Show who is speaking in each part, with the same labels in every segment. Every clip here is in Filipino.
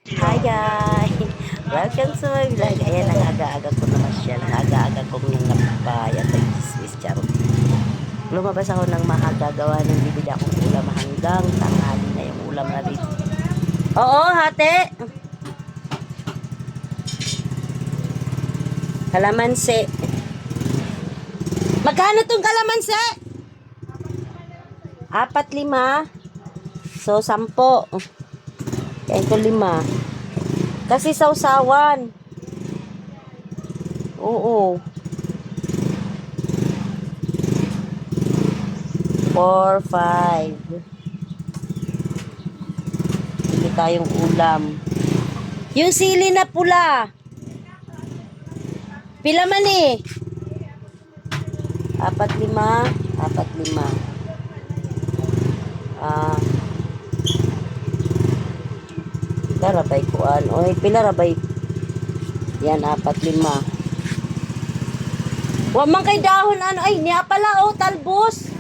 Speaker 1: Hi guys! Welcome to my vlog. Ayan, ang aga-aga ko naman siya. Ang aga-aga kong nangabayat at chismis charot. Lumabas ako ng maaga gawa ng bibili akong ulam hanggang tanghali na yung ulam na dito. Oo, hate! Kalamansi. Magkano tong kalamansi? 4-5. So, 10. Kaya ito 5. Kasi sausawan. Oo. 4, 5. Hindi tayong ulam. Yung sili na pula. Pila man eh. 4-5. 4-5. Pila rabay kuan. Oy, pila rabay. Yan, 4-5. Wa man kay dahon ano. Ay, niya pala oh, talbos.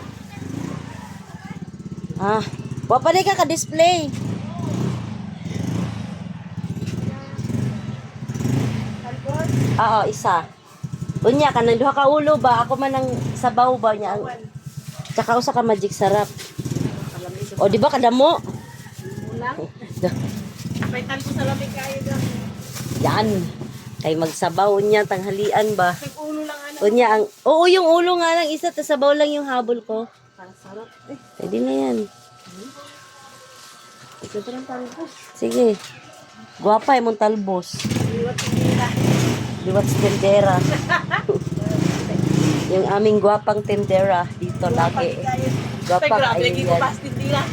Speaker 1: Wa pa ka ka-display. Oo, isa. Unya ka nang duha ka ulo ba? Ako man ang sabaw ba niya. Tsaka usa ka magic sarap. O di ba kadamo?
Speaker 2: Ulang. May talpo sa lamig kayo dyan.
Speaker 1: Yan. Kay magsabaw niya tanghalian ba?
Speaker 2: Nag-ulo lang ano.
Speaker 1: Unya ang oo, yung ulo nga lang isa, tas sabaw lang yung habol ko.
Speaker 2: Parang sarap.
Speaker 1: Pwede na yan.
Speaker 2: Ito parang talbos.
Speaker 1: Sige. Guwapa yung talbos.
Speaker 2: Liwat nila.
Speaker 1: Liwat tendera. Yung aming guwapang tendera dito lagi. Guwapang
Speaker 2: Grabe,
Speaker 1: ay
Speaker 2: hindi ko pastin nila.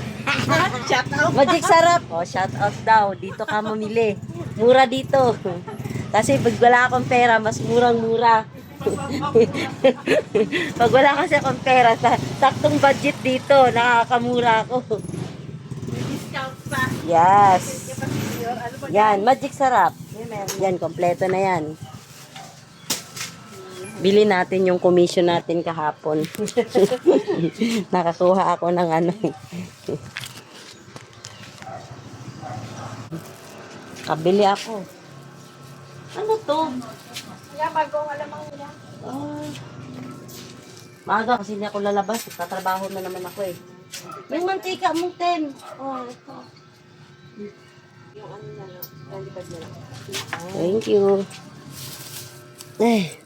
Speaker 2: Shout out.
Speaker 1: Magic sarap. Oh, shout out daw. Dito ka mamili. Mura dito. Kasi pag wala akong pera, mas murang-mura. Pag wala kasi akong pera, saktong budget dito, nakakamura ako.
Speaker 2: Discount pa.
Speaker 1: Yes.
Speaker 2: Ano ba
Speaker 1: Yan, magic sarap. Yan, kompleto na yan. Bili natin yung commission natin kahapon. Nakakuha ako ng ano. Kabili ako. Ano to?
Speaker 2: Kaya bagong alamang nila.
Speaker 1: Maaga kasi hindi ako lalabas. Tatrabaho na naman ako eh. Yung mantika mong 10. Oh, ito.
Speaker 2: Yung ano na lang. Talipad na lang.
Speaker 1: Thank you. Eh.